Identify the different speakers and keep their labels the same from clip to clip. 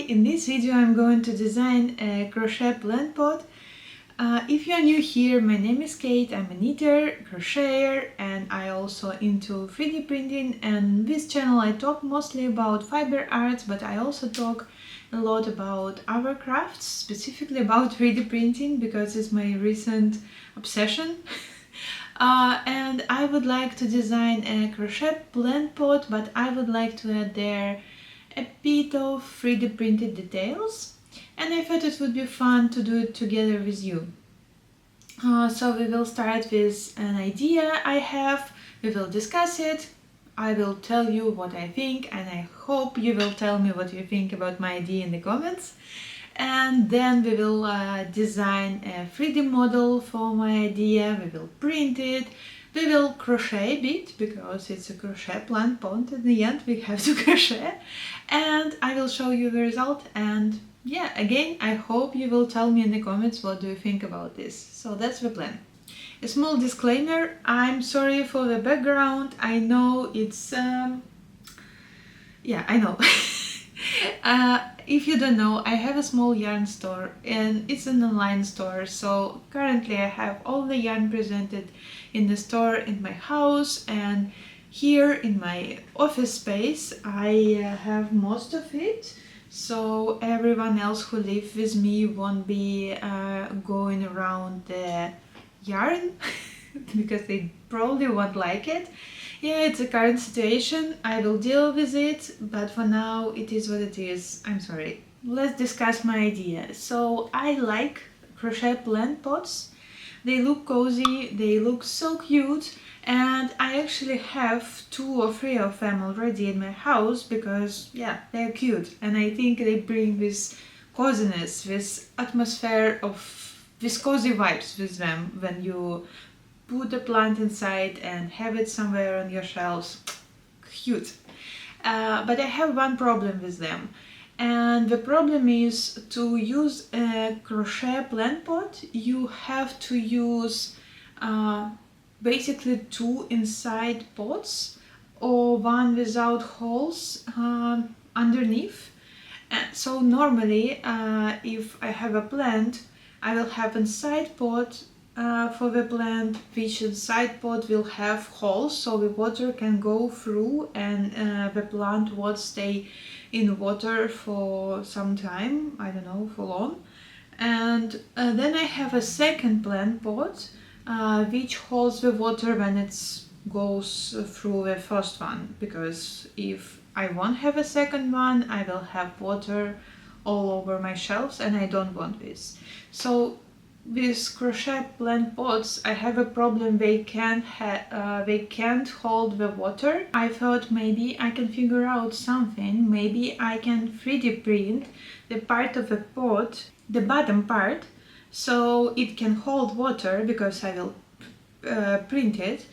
Speaker 1: in this video I'm going to design a crochet plant pot. If you are new here, my name is Kate, I'm a knitter, crocheter, and I also into 3D printing, and this channel I talk mostly about fiber arts, but I also talk a lot about other crafts, specifically about 3D printing because it's my recent obsession. And I would like to design a crochet plant pot, but I would like to add there a bit of 3D printed details, and I thought it would be fun to do it together with you. So we will start with an idea I have, we will discuss it, I will tell you what I think, and I hope you will tell me what you think about my idea in the comments. And then we will design a 3D model for my idea, we will print it, we will crochet a bit, because it's a crochet plant pot. In the end we have to crochet, and I will show you the result. And yeah, again, I hope you will tell me in the comments what do you think about this. So that's the plan. A small disclaimer, I'm sorry for the background, I know it's yeah, I know. If you don't know, I have a small yarn store and it's an online store, so currently I have all the yarn presented in the store in my house, and here in my office space I have most of it, so everyone else who lives with me won't be going around the yarn because they probably won't like it. Yeah, it's a current situation, I will deal with it, but for now it is what it is, I'm sorry. Let's discuss my idea. So I like crochet plant pots, they look cozy, they look so cute, and I actually have 2 or 3 of them already in my house because yeah, they're cute, and I think they bring this coziness, this atmosphere of this cozy vibes with them when you put a plant inside and have it somewhere on your shelves. Cute. But I have one problem with them, and the problem is to use a crochet plant pot you have to use basically 2 inside pots or one without holes underneath. And so normally if I have a plant, I will have inside pot for the plant, which inside pot will have holes so the water can go through, and the plant won't stay in water for some time, I don't know, for long. And then I have a second plant pot which holds the water when it goes through the first one, because if I won't have a second one I will have water all over my shelves, and I don't want this. So with crochet plant pots I have a problem, they can't hold the water. I thought maybe I can figure out something, maybe I can 3D print the part of the pot, the bottom part, so it can hold water because I will print it,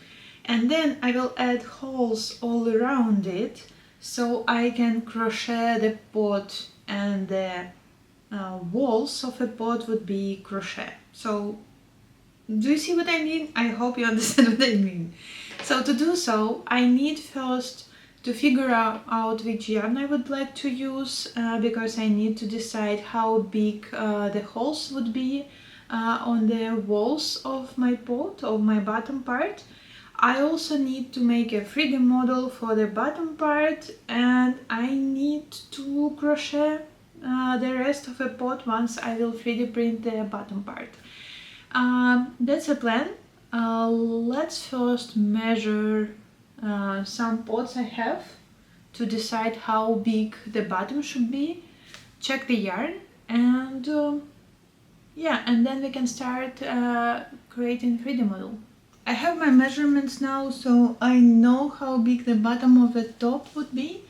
Speaker 1: and then I will add holes all around it so I can crochet the pot, and the walls of a pot would be crochet. So do you see what I mean? I hope you understand what I mean. So to do so I need first to figure out which yarn I would like to use, because I need to decide how big the holes would be on the walls of my pot, of my bottom part. I also need to make a 3D model for the bottom part, and I need to crochet the rest of the pot once I will 3D print the bottom part. That's a plan. Let's first measure some pots I have to decide how big the bottom should be, check the yarn, and yeah, and then we can start creating 3D model. I have my measurements now, so I know how big the bottom of the top would be.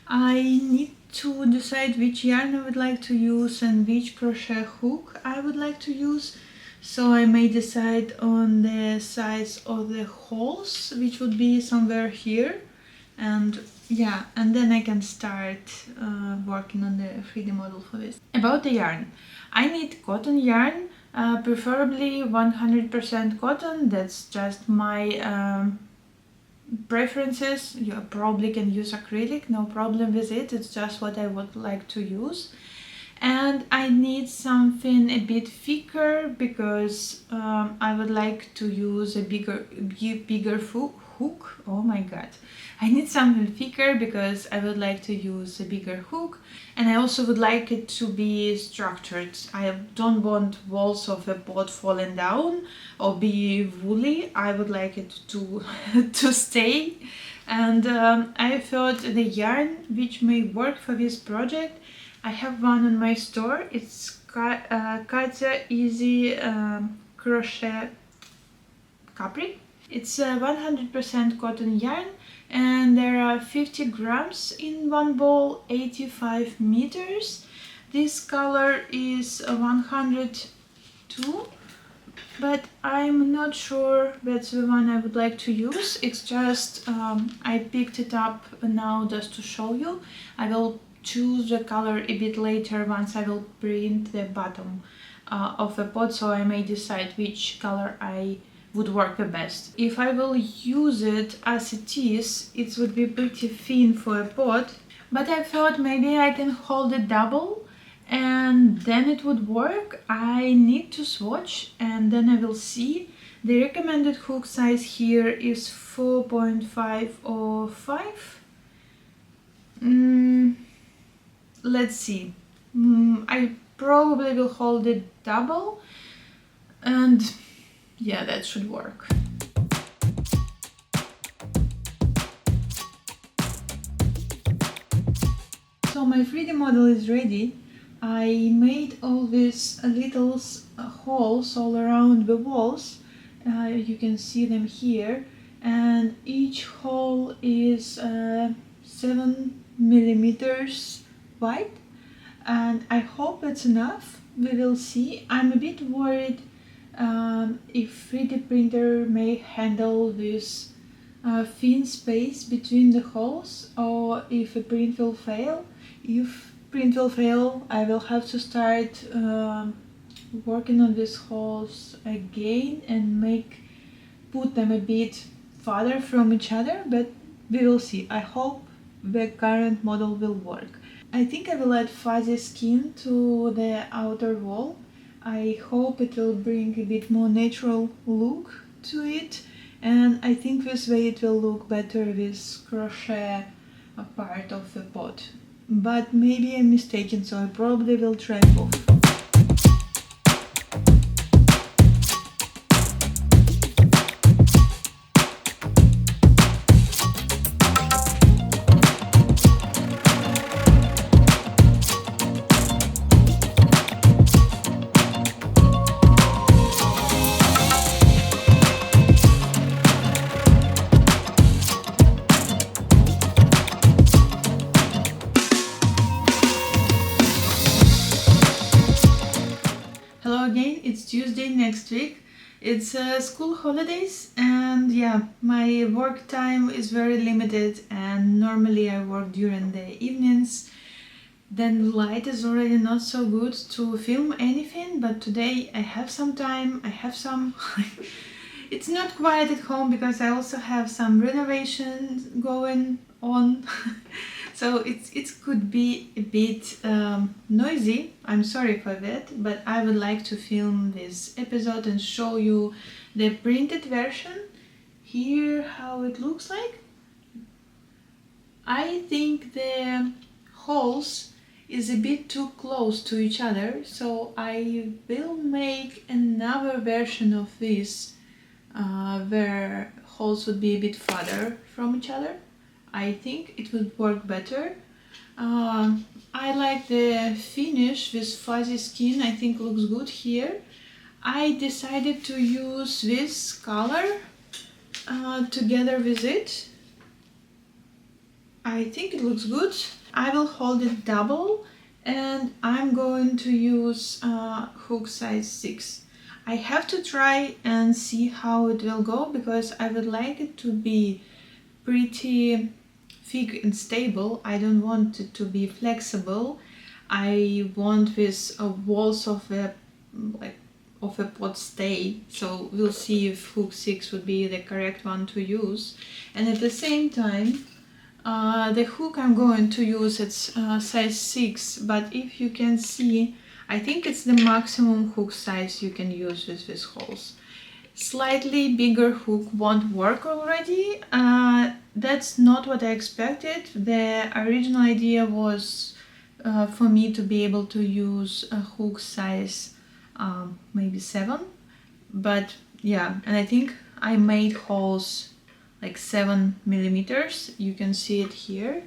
Speaker 1: I need to decide which yarn I would like to use and which crochet hook I would like to use. So I may decide on the size of the holes, which would be somewhere here, and yeah, and then I can start working on the 3D model for this. About the yarn, I need cotton yarn, preferably 100% cotton. That's just my preferences. You probably can use acrylic, no problem with it. It's just what I would like to use. And I need something a bit thicker because I would like to use a bigger hook. Oh my god. I need something thicker because I would like to use a bigger hook, and I also would like it to be structured. I don't want walls of a pot falling down or be woolly. I would like it to to stay. And I thought the yarn which may work for this project, I have one on my store. It's Katya Easy Crochet Capri. It's 100% cotton yarn, and there are 50 grams in one ball, 85 meters. This color is 102, but I'm not sure that's the one I would like to use. It's just I picked it up now just to show you. I will choose the color a bit later once I will print the bottom of the pot, so I may decide which color I would work the best. If I will use it as it is, it would be pretty thin for a pot, but I thought maybe I can hold it double and then it would work. I need to swatch and then I will see. The recommended hook size here is 4.5 or 5. Let's see. I probably will hold it double, and yeah, that should work. So my 3D model is ready. I made all these little holes all around the walls. You can see them here, and each hole is 7 millimeters wide, and I hope it's enough. We will see. I'm a bit worried if 3D printer may handle this thin space between the holes, or if a print will fail. If print will fail, I will have to start working on these holes again and put them a bit farther from each other, but we will see. I hope the current model will work. I think I will add fuzzy skin to the outer wall. I hope it will bring a bit more natural look to it, and I think this way it will look better with crochet part of the pot. But maybe I'm mistaken, so I probably will try both. Again, it's Tuesday next week. It's school holidays, and yeah, my work time is very limited, and normally I work during the evenings. Then light is already not so good to film anything, but today I have some time. I have some it's not quiet at home because I also have some renovations going on. So it could be a bit noisy. I'm sorry for that, but I would like to film this episode and show you the printed version. Here how it looks like. I think the holes is a bit too close to each other, so I will make another version of this where holes would be a bit farther from each other. I think it would work better. I like the finish with fuzzy skin. I think looks good here. I decided to use this color together with it. I think it looks good. I will hold it double, and I'm going to use hook size 6. I have to try and see how it will go because I would like it to be pretty thick and stable. I don't want it to be flexible. I want this walls of of a pot stay, so we'll see if hook 6 would be the correct one to use. And at the same time, the hook I'm going to use, it's size 6, but if you can see, I think it's the maximum hook size you can use with these holes. Slightly bigger hook won't work already. That's not what I expected. The original idea was for me to be able to use a hook size maybe 7, but yeah, and I think I made holes like 7 millimeters. You can see it here.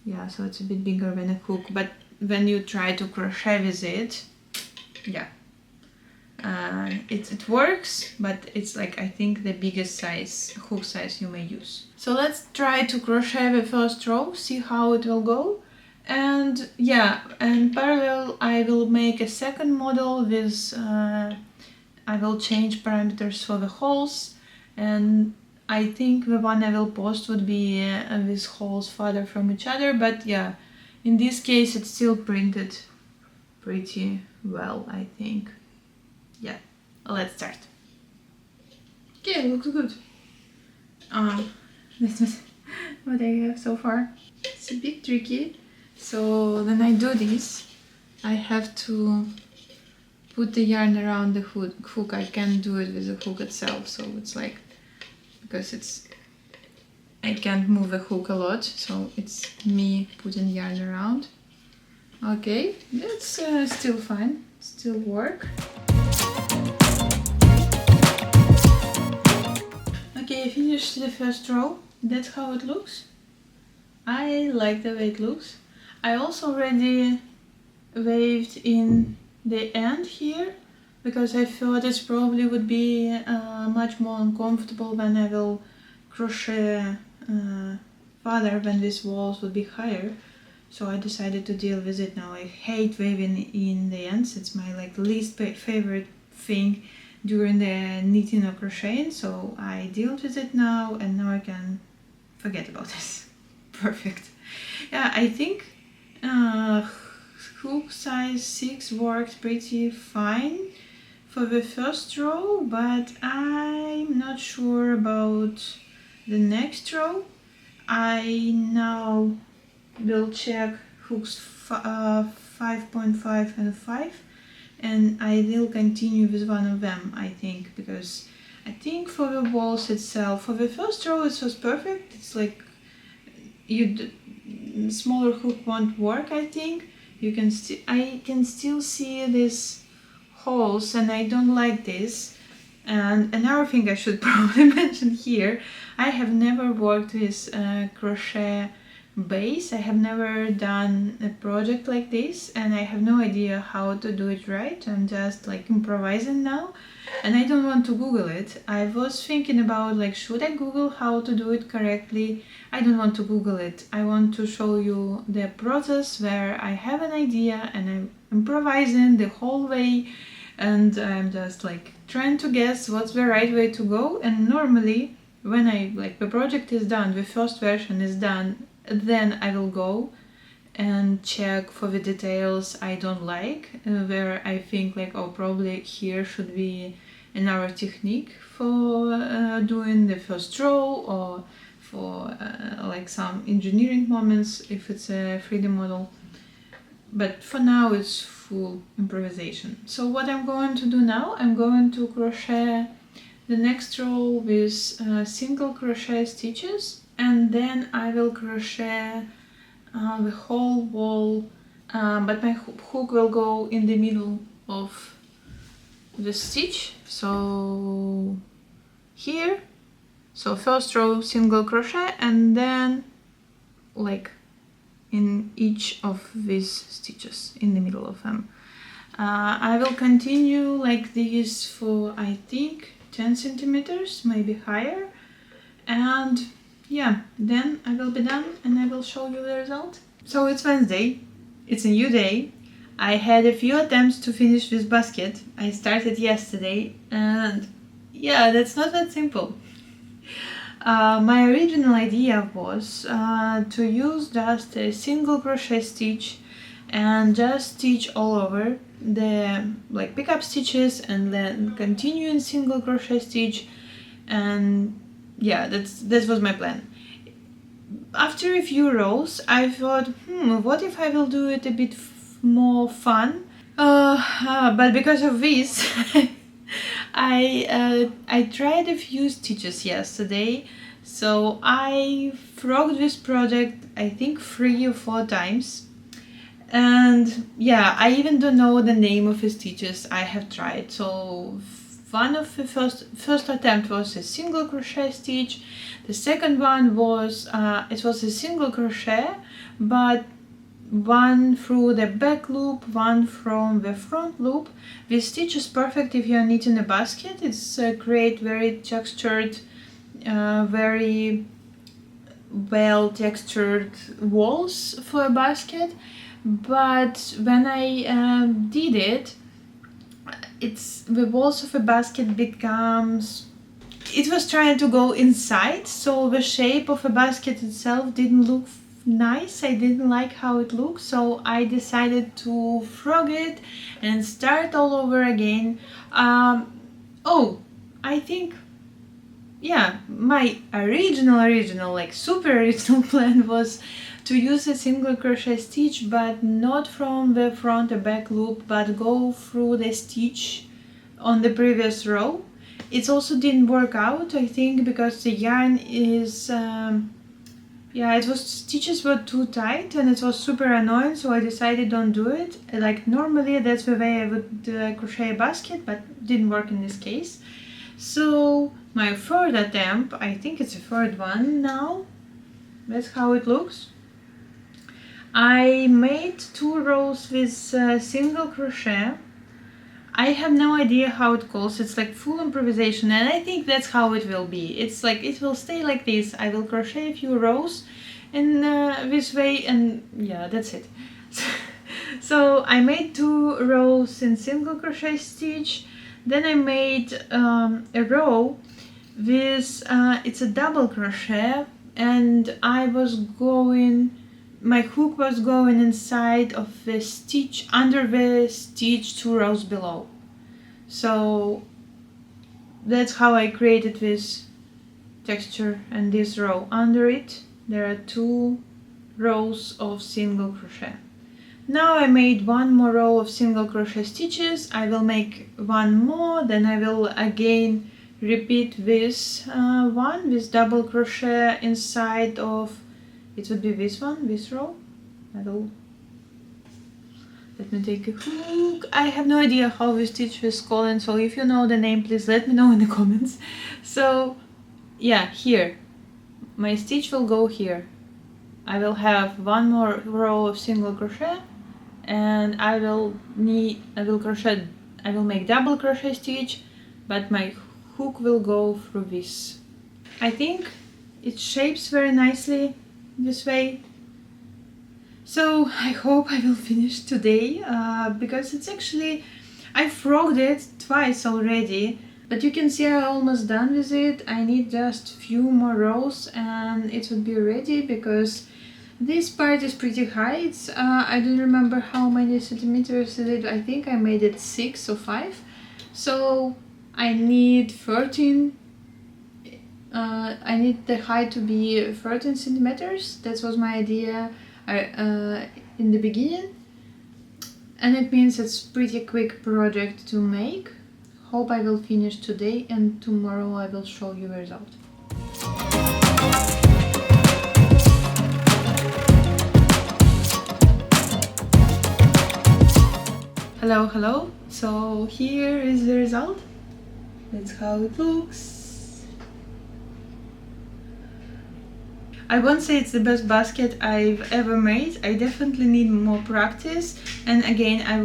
Speaker 1: Yeah, so it's a bit bigger than a hook, but when you try to crochet with it, yeah, it works, but it's like I think the biggest size hook size you may use. So let's try to crochet the first row, see how it will go. And yeah, in parallel I will make a second model with I will change parameters for the holes, and I think the one I will post would be with holes farther from each other, but yeah, in this case it's still printed pretty well, I think. Yeah, let's start. Okay, looks good. This is what I have so far. It's a bit tricky. So when I do this, I have to put the yarn around the hook. I can't do it with the hook itself, so it's like, because I can't move the hook a lot, so it's me putting yarn around. Okay, that's still fine, still work. Okay, I finished the first row. That's how it looks. I like the way it looks. I also already waved in the end here because I thought it probably would be much more uncomfortable when I will crochet farther, when these walls would be higher. So I decided to deal with it now. I hate waving in the ends. It's my like least favorite thing during the knitting or crocheting. So I deal with it now, and now I can forget about this. Perfect. Yeah, I think hook size 6 worked pretty fine for the first row, but I'm not sure about the next row. I now will check hooks 5.5 and 5, and I will continue with one of them, I think, because I think for the walls itself, for the first row it was perfect. It's like smaller hook won't work, I think. I can still see these holes, and I don't like this. And another thing I should probably mention here, I have never worked with crochet base. I have never done a project like this, and I have no idea how to do it right. I'm just like improvising now, and I don't want to Google it. I was thinking about like, should I Google how to do it correctly? I don't want to Google it. I want to show you the process where I have an idea and I'm improvising the whole way, and I'm just like trying to guess what's the right way to go. And normally when the project is done, the first version is done, then I will go and check for the details I don't like, where I think like, oh, probably here should be another technique for doing the first row, or for like some engineering moments if it's a 3D model. But for now it's full improvisation. So what I'm going to do now, I'm going to crochet the next row with single crochet stitches, and then I will crochet the whole wall, but my hook will go in the middle of the stitch. So here, so first row single crochet, and then like in each of these stitches in the middle of them. I will continue like this for I think 10 centimeters, maybe higher, and yeah, then I will be done and I will show you the result. So it's Wednesday, it's a new day. I had a few attempts to finish this basket. I started yesterday, and yeah, that's not that simple. My original idea was to use just a single crochet stitch and just stitch all over the like pickup stitches and then continue in single crochet stitch. And yeah, that was my plan. After a few rows I thought, what if I will do it a bit more fun, but because of this I tried a few stitches yesterday, so I frogged this project I think 3 or 4 times. And yeah, I even don't know the name of the stitches I have tried. So one of the first attempt was a single crochet stitch. The second one was it was a single crochet, but one through the back loop, one from the front loop. This stitch is perfect if you are knitting a basket. It's create very textured, very well textured walls for a basket. But when I did it, the walls of a basket becomes, it was trying to go inside, so the shape of a basket itself didn't look nice. I didn't like how it looked, so I decided to frog it and start all over again. I think, yeah, my original like super original plan was to use a single crochet stitch, but not from the front or back loop, but go through the stitch on the previous row. It also didn't work out, I think, because the yarn is stitches were too tight and it was super annoying, so I decided don't do it. Like normally that's the way I would crochet a basket, but didn't work in this case. So my third attempt, I think it's the third one now, that's how it looks. I made 2 rows with single crochet. I have no idea how it goes. It's like full improvisation, and I think that's how it will be. It's like it will stay like this. I will crochet a few rows in this way, and yeah, that's it. So I made 2 rows in single crochet stitch. Then I made a row with it's a double crochet, and my hook was going inside of the stitch, under the stitch 2 rows below. So that's how I created this texture, and this row under it there are 2 rows of single crochet. Now I made 1 more row of single crochet stitches. I will make 1 more, then I will again repeat this one with double crochet inside of, it would be this one, this row. Let me take a hook. I have no idea how this stitch is called, so if you know the name, please let me know in the comments. So yeah, here my stitch will go here. I will have 1 more row of single crochet, and I will make double crochet stitch, but my hook will go through this. I think it shapes very nicely this way. So I hope I will finish today, because it's actually, I frogged it twice already, but you can see I'm almost done with it. I need just few more rows and it would be ready, because this part is pretty high. It's I don't remember how many centimeters is it. I think I made it 6 or 5, so I need 13. I need the height to be 13 centimeters. That was my idea in the beginning, and it means it's pretty quick project to make. Hope I will finish today, and tomorrow I will show you the result. Hello, so here is the result. That's how it looks. I won't say it's the best basket I've ever made. I definitely need more practice, and again I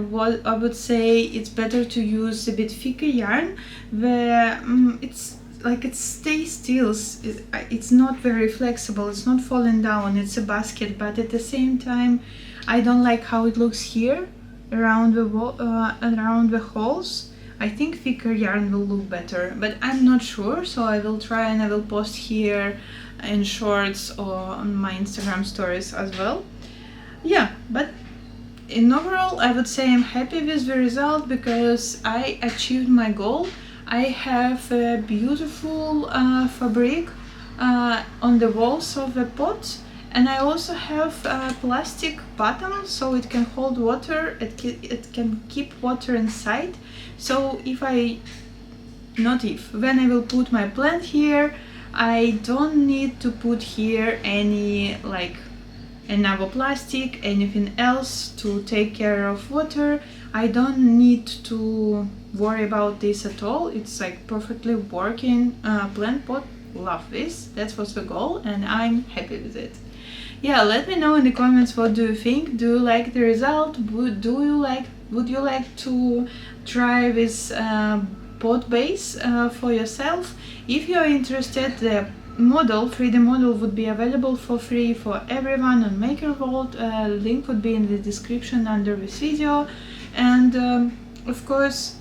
Speaker 1: would say it's better to use a bit thicker yarn where it's like it stays still. It's not very flexible, it's not falling down, it's a basket, but at the same time I don't like how it looks here around the holes. I think thicker yarn will look better, but I'm not sure, so I will try and I will post here in shorts or on my Instagram stories as well. Yeah, but In overall, I would say I'm happy with the result because I achieved my goal. I have a beautiful fabric on the walls of the pot, and I also have a plastic bottom so it can hold water, it can keep water inside. So when I will put my plant here, I don't need to put here any like another plastic, anything else to take care of water. I don't need to worry about this at all. It's like perfectly working plant pot. Love this. That was the goal and I'm happy with it. Yeah, let me know in the comments what do you think. Do you like the result? Would you like to try this pot base for yourself? If you are interested, the 3D model would be available for free for everyone on MakerVault. Link would be in the description under this video. And of course,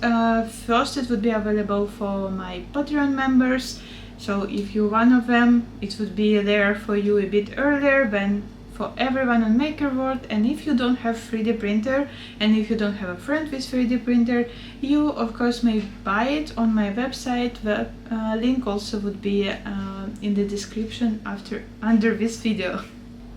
Speaker 1: first it would be available for my Patreon members. So if you're one of them, it would be there for you a bit earlier than for everyone on MakerVault. And if you don't have 3D printer and if you don't have a friend with 3D printer, you of course may buy it on my website. The link also would be in the description under this video.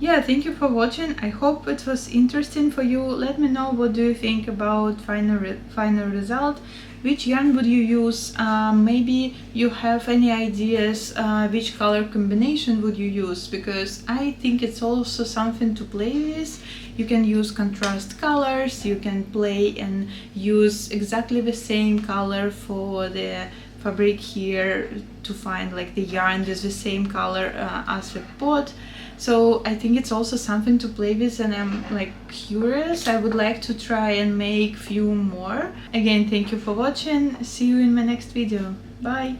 Speaker 1: Yeah, thank you for watching. I hope it was interesting for you. Let me know what do you think about final result. Which yarn would you use? Maybe you have any ideas which color combination would you use, because I think it's also something to play with. You can use contrast colors, you can play and use exactly the same color for the fabric here to find like the yarn with the same color as the pot. So I think it's also something to play with and I'm like curious. I would like to try and make few more. Again, thank you for watching. See you in my next video. Bye!